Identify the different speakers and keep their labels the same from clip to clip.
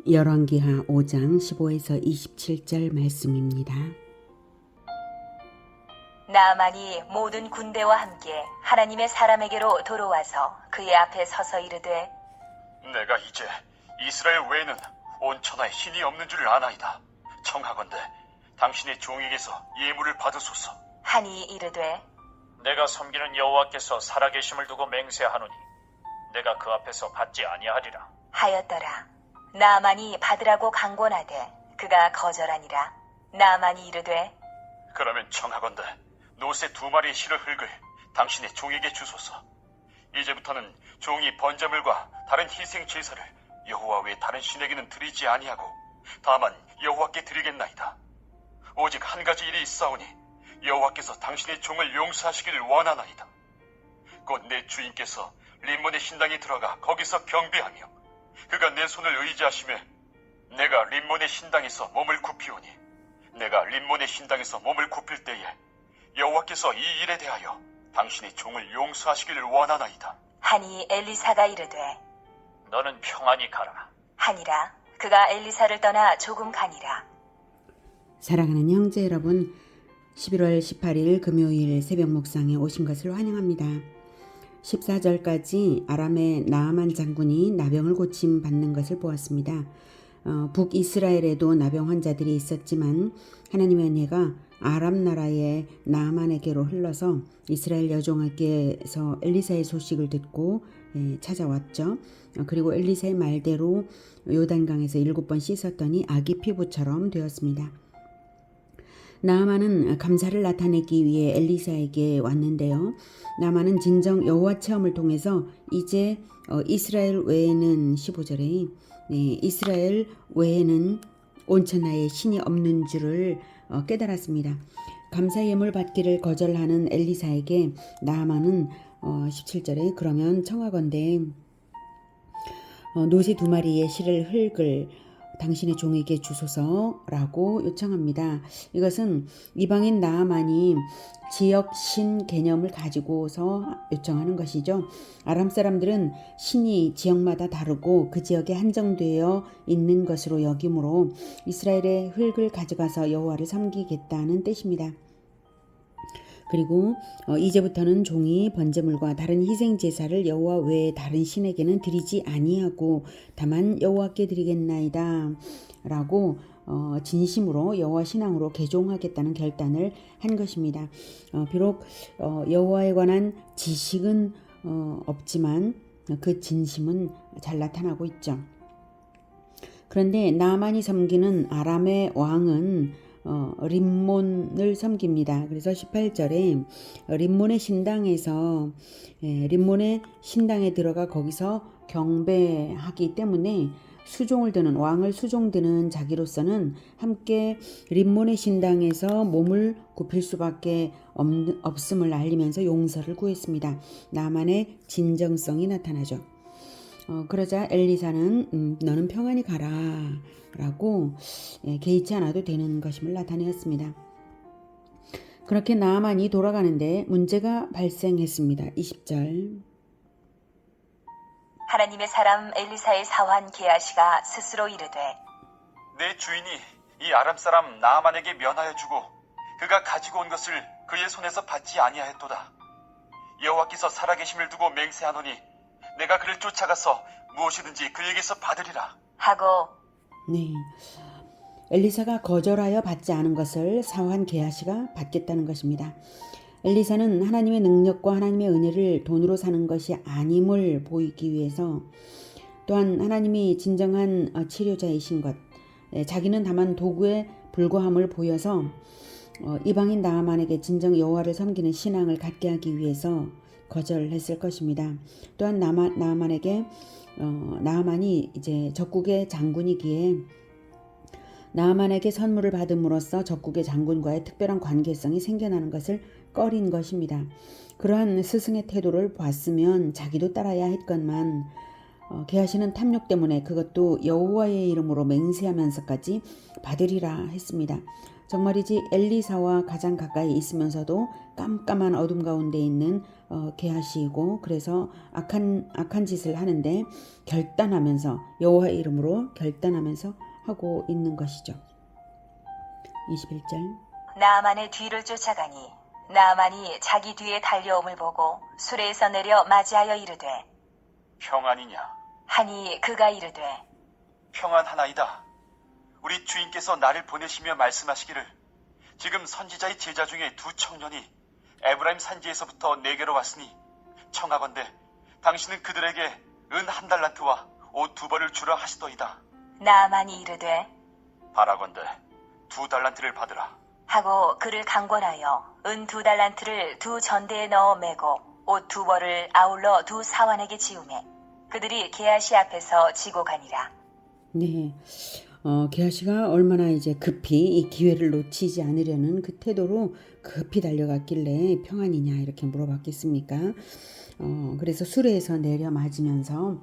Speaker 1: 열왕기하 5장 15에서 27절 말씀입니다.
Speaker 2: 나아만이 모든 군대와 함께 하나님의 사람에게로 돌아와서 그의 앞에 서서 이르되,
Speaker 3: 내가 이제 이스라엘 외에는 온 천하에 신이 없는 줄 아나이다. 청하건대 당신의 종에게서 예물을 받으소서.
Speaker 2: 하니 이르되,
Speaker 4: 내가 섬기는 여호와께서 살아계심을 두고 맹세하노니 내가 그 앞에서 받지 아니하리라.
Speaker 2: 하였더라. 나아만이 받으라고 강권하되 그가 거절하니라. 나아만이 이르되,
Speaker 3: 그러면 청하건대 노새 2마리의 실을 흙을 당신의 종에게 주소서. 이제부터는 종이 번제물과 다른 희생 제사를 여호와 외 다른 신에게는 드리지 아니하고 다만 여호와께 드리겠나이다. 오직 한 가지 일이 있사오니 여호와께서 당신의 종을 용서하시기를 원하나이다. 곧 내 주인께서 림몬의 신당에 들어가 거기서 경배하며 그가 내 손을 의지하시매 내가 림몬의 신당에서 몸을 굽히오니 내가 림몬의 신당에서 몸을 굽힐 때에 여호와께서 이 일에 대하여 당신의 종을 용서하시기를 원하나이다.
Speaker 2: 하니 엘리사가 이르되,
Speaker 4: 너는 평안히 가라.
Speaker 2: 하니라. 그가 엘리사를 떠나 조금 가니라.
Speaker 1: 사랑하는 형제 여러분, 11월 18일 금요일 새벽 묵상에 오신 것을 환영합니다. 14절까지 아람의 나아만 장군이 나병을 고침받는 것을 보았습니다. 북이스라엘에도 나병 환자들이 있었지만 하나님의 은혜가 아람 나라의 나아만에게로 흘러서 이스라엘 여종에게서 엘리사의 소식을 듣고 찾아왔죠. 그리고 엘리사의 말대로 요단강에서 7번 씻었더니 아기 피부처럼 되었습니다. 나아만은 감사를 나타내기 위해 엘리사에게 왔는데요. 나아만은 진정 여호와 체험을 통해서 이제 이스라엘 외에는 15절에 이스라엘 외에는 온천하에 신이 없는 줄을 깨달았습니다. 감사 예물 받기를 거절하는 엘리사에게 나아만은 17절에 그러면 청하건대 노새 2마리의 실을 흙을 당신의 종에게 주소서라고 요청합니다. 이것은 이방인 나아만이 지역 신 개념을 가지고서 요청하는 것이죠. 아람 사람들은 신이 지역마다 다르고 그 지역에 한정되어 있는 것으로 여기므로 이스라엘의 흙을 가져가서 여호와를 섬기겠다는 뜻입니다. 그리고 이제부터는 종이 번제물과 다른 희생 제사를 여호와 외에 다른 신에게는 드리지 아니하고 다만 여호와께 드리겠나이다 라고 진심으로 여호와 신앙으로 개종하겠다는 결단을 한 것입니다. 비록 여호와에 관한 지식은 없지만 그 진심은 잘 나타나고 있죠. 그런데 나아만이 섬기는 아람의 왕은 림몬을 섬깁니다. 그래서 18절에 림몬의 신당에서 림몬의 신당에 들어가 거기서 경배하기 때문에 수종을 드는 왕을 수종드는 자기로서는 함께 림몬의 신당에서 몸을 굽힐 수밖에 없음을 알리면서 용서를 구했습니다. 나만의 진정성이 나타나죠. 그러자 엘리사는 너는 평안히 가라 라고 개의치 않아도 되는 것임을 나타내었습니다. 그렇게 나아만이 돌아가는데 문제가 발생했습니다. 20절
Speaker 2: 하나님의 사람 엘리사의 사환 게하시가 스스로 이르되,
Speaker 3: 내 주인이 이 아람 사람 나아만에게 면하여 주고 그가 가지고 온 것을 그의 손에서 받지 아니하였도다. 여호와께서 살아계심을 두고 맹세하노니 내가 그를 쫓아가서 무엇이든지 그에게서 받으리라
Speaker 2: 하고,
Speaker 1: 엘리사가 거절하여 받지 않은 것을 사환 게하시가 받겠다는 것입니다. 엘리사는 하나님의 능력과 하나님의 은혜를 돈으로 사는 것이 아님을 보이기 위해서, 또한 하나님이 진정한 치료자이신 것, 자기는 다만 도구에 불과함을 보여서 이방인 나아만에게 진정 여호와를 섬기는 신앙을 갖게 하기 위해서 거절했을 것입니다. 또한 나아만에게 나아만이 이제 적국의 장군이기에 나아만에게 선물을 받음으로써 적국의 장군과의 특별한 관계성이 생겨나는 것을 꺼린 것입니다. 그러한 스승의 태도를 봤으면 자기도 따라야 했건만 게하시는 탐욕 때문에 그것도 여호와의 이름으로 맹세하면서까지 받으리라 했습니다. 정말이지 엘리사와 가장 가까이 있으면서도 깜깜한 어둠 가운데 있는 게하시이고, 그래서 악한 짓을 하는데 결단하면서, 여호와의 이름으로 결단하면서 하고 있는 것이죠. 21절.
Speaker 2: 나아만의 뒤를 쫓아가니 나아만이 자기 뒤에 달려옴을 보고 수레에서 내려 맞이하여 이르되
Speaker 3: 평안이냐?
Speaker 2: 하니 그가 이르되
Speaker 3: 평안하나이다. 우리 주인께서 나를 보내시며 말씀하시기를 지금 선지자의 제자 중에 두 청년이 에브라임 산지에서부터 내게로 왔으니 청하건대 당신은 그들에게 은 1달란트와 옷 2벌을 주라 하시더이다.
Speaker 2: 나아만이 이르되
Speaker 3: 바라건대 2달란트를 받으라.
Speaker 2: 하고 그를 강권하여 은 2달란트를 2전대에 넣어 매고 옷 2벌을 아울러 2 사환에게 지우매 그들이 게하시 앞에서 지고 가니라.
Speaker 1: 네. 게하시가 얼마나 이제 급히 이 기회를 놓치지 않으려는 그 태도로 급히 달려갔길래 평안이냐 이렇게 물어봤겠습니까? 그래서 수레에서 내려 맞으면서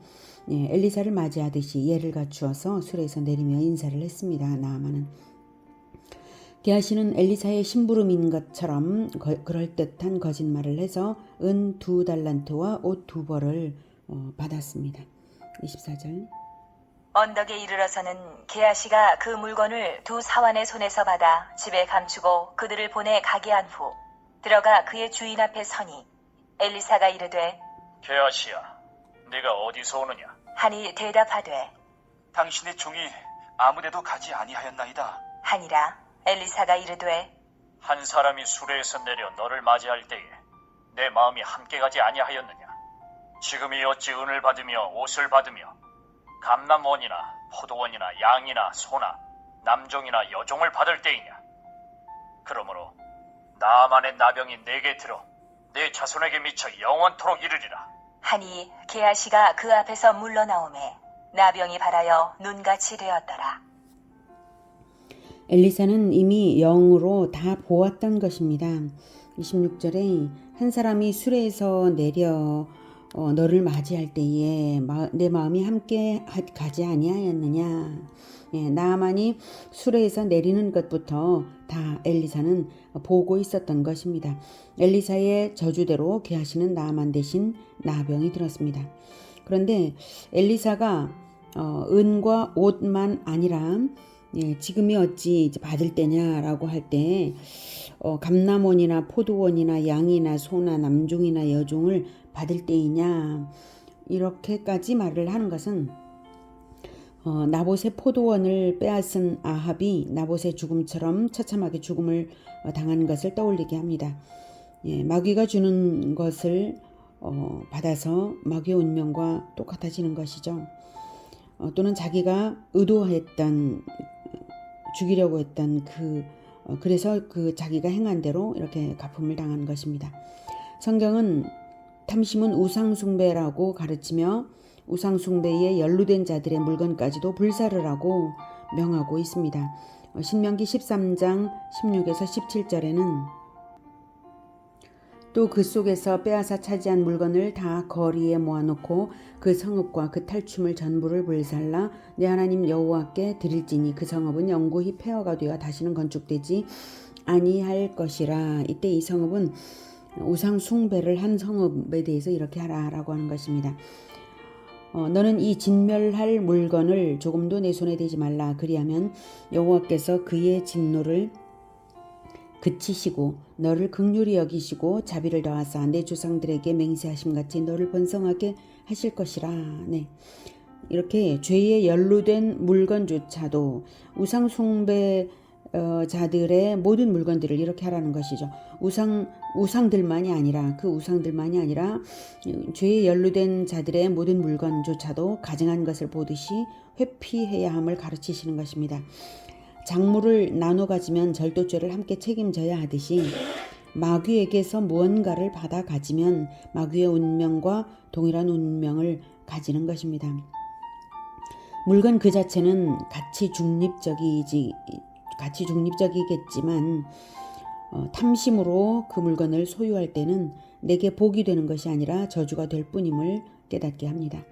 Speaker 1: 엘리사를 맞이하듯이 예를 갖추어서 수레에서 내리며 인사를 했습니다. 나아만은 게하시는 엘리사의 심부름인 것처럼 그럴듯한 거짓말을 해서 은 2달란트와 옷 2벌을 받았습니다. 24절.
Speaker 2: 언덕에 이르러서는 게하시가 그 물건을 2 사환의 손에서 받아 집에 감추고 그들을 보내 가게 한 후 들어가 그의 주인 앞에 서니 엘리사가 이르되
Speaker 4: 게하시야, 네가 어디서 오느냐?
Speaker 2: 하니 대답하되
Speaker 3: 당신의 종이 아무데도 가지 아니하였나이다.
Speaker 2: 하니라. 엘리사가 이르되
Speaker 4: 한 사람이 수레에서 내려 너를 맞이할 때에 내 마음이 함께 가지 아니하였느냐? 지금이 어찌 은을 받으며 옷을 받으며 감람원이나 포도원이나 양이나 소나 남종이나 여종을 받을 때이냐? 그러므로 나만의 나병이 내게 들어 내 자손에게 미쳐 영원토록 이르리라.
Speaker 2: 하니 게하시가 그 앞에서 물러나오매 나병이 발하여 눈같이 되었더라.
Speaker 1: 엘리사는 이미 영으로 다 보았던 것입니다. 26절에 한 사람이 수레에서 내려 너를 맞이할 때에 내 마음이 함께 가지 아니하였느냐. 나아만이 수레에서 내리는 것부터 다 엘리사는 보고 있었던 것입니다. 엘리사의 저주대로 게하시는 나아만 대신 나병이 들었습니다. 그런데 엘리사가 은과 옷만 아니라 지금이 어찌 이제 받을 때냐라고 할 때 감람원이나 포도원이나 양이나 소나 남종이나 여종을 받을 때이냐 이렇게까지 말을 하는 것은 나봇의 포도원을 빼앗은 아합이 나봇의 죽음처럼 처참하게 죽음을 당한 것을 떠올리게 합니다. 마귀가 주는 것을 받아서 마귀의 운명과 똑같아지는 것이죠. 또는 자기가 의도했던 죽이려고 했던 그래서 그 자기가 행한 대로 이렇게 갚음을 당한 것입니다. 성경은 탐심은 우상숭배라고 가르치며 우상숭배에 연루된 자들의 물건까지도 불사를 하고 명하고 있습니다. 신명기 13장 16에서 17절에는 또 그 속에서 빼앗아 차지한 물건을 다 거리에 모아놓고 그 성읍과 그 탈춤을 전부를 불살라 내 하나님 여호와께 드릴지니 그 성읍은 영구히 폐허가 되어 다시는 건축되지 아니할 것이라. 이때 이 성읍은 우상 숭배를 한 성읍에 대해서 이렇게 하라라고 하는 것입니다. 너는 이 진멸할 물건을 조금도 내 손에 대지 말라. 그리하면 여호와께서 그의 진노를 그치시고 너를 긍휼히 여기시고 자비를 더하사 내 조상들에게 맹세하심같이 너를 번성하게 하실 것이라. 이렇게 죄에 연루된 물건조차도 우상 숭배자들의 모든 물건들을 이렇게 하라는 것이죠. 우상들만이 아니라 죄에 연루된 자들의 모든 물건조차도 가증한 것을 보듯이 회피해야 함을 가르치시는 것입니다. 작물을 나눠 가지면 절도죄를 함께 책임져야 하듯이 마귀에게서 무언가를 받아 가지면 마귀의 운명과 동일한 운명을 가지는 것입니다. 물건 그 자체는 가치 중립적이겠지만 탐심으로 그 물건을 소유할 때는 내게 복이 되는 것이 아니라 저주가 될 뿐임을 깨닫게 합니다.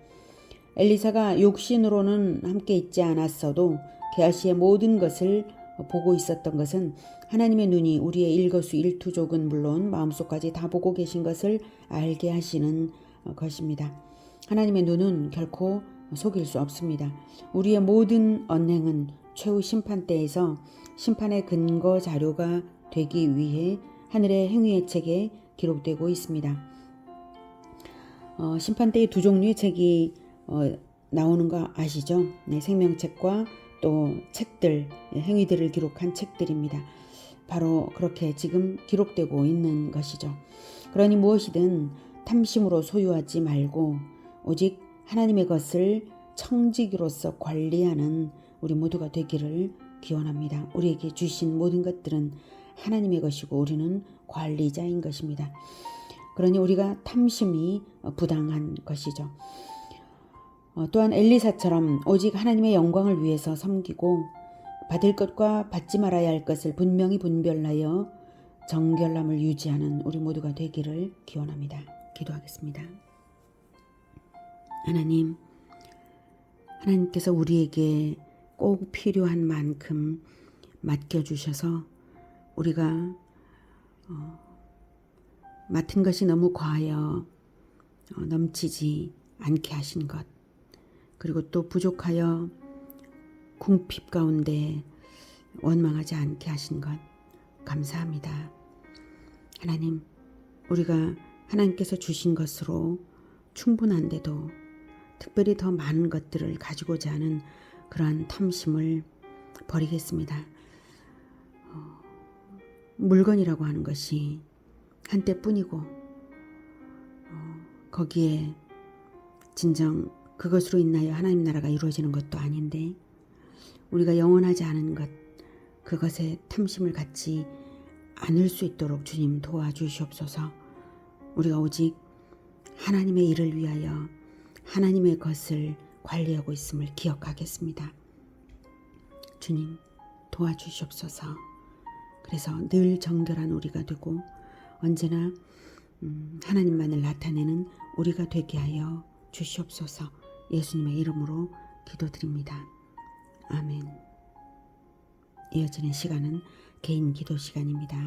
Speaker 1: 엘리사가 육신으로는 함께 있지 않았어도 게하시의 모든 것을 보고 있었던 것은 하나님의 눈이 우리의 일거수일투족은 물론 마음속까지 다 보고 계신 것을 알게 하시는 것입니다. 하나님의 눈은 결코 속일 수 없습니다. 우리의 모든 언행은 최후 심판대에서 심판의 근거 자료가 되기 위해 하늘의 행위의 책에 기록되고 있습니다. 심판대의 두 종류의 책이 나오는 거 아시죠? 네, 생명책과 또 책들, 행위들을 기록한 책들입니다. 바로 그렇게 지금 기록되고 있는 것이죠. 그러니 무엇이든 탐심으로 소유하지 말고 오직 하나님의 것을 청지기로서 관리하는 우리 모두가 되기를 기원합니다. 우리에게 주신 모든 것들은 하나님의 것이고 우리는 관리자인 것입니다. 그러니 우리가 탐심이 부당한 것이죠. 또한 엘리사처럼 오직 하나님의 영광을 위해서 섬기고 받을 것과 받지 말아야 할 것을 분명히 분별하여 정결함을 유지하는 우리 모두가 되기를 기원합니다. 기도하겠습니다. 하나님께서 우리에게 꼭 필요한 만큼 맡겨주셔서 우리가 맡은 것이 너무 과하여 넘치지 않게 하신 것, 그리고 또 부족하여 궁핍 가운데 원망하지 않게 하신 것 감사합니다. 하나님, 우리가 하나님께서 주신 것으로 충분한데도 특별히 더 많은 것들을 가지고자 하는 그러한 탐심을 버리겠습니다. 물건이라고 하는 것이 한때뿐이고 거기에 진정 그것으로 인하여 하나님 나라가 이루어지는 것도 아닌데 우리가 영원하지 않은 것, 그것에 탐심을 갖지 않을 수 있도록 주님 도와주시옵소서. 우리가 오직 하나님의 일을 위하여 하나님의 것을 관리하고 있음을 기억하겠습니다. 주님 도와주시옵소서. 그래서 늘 정결한 우리가 되고 언제나 하나님만을 나타내는 우리가 되게 하여 주시옵소서. 예수님의 이름으로 기도드립니다. 아멘. 이어지는 시간은 개인 기도 시간입니다.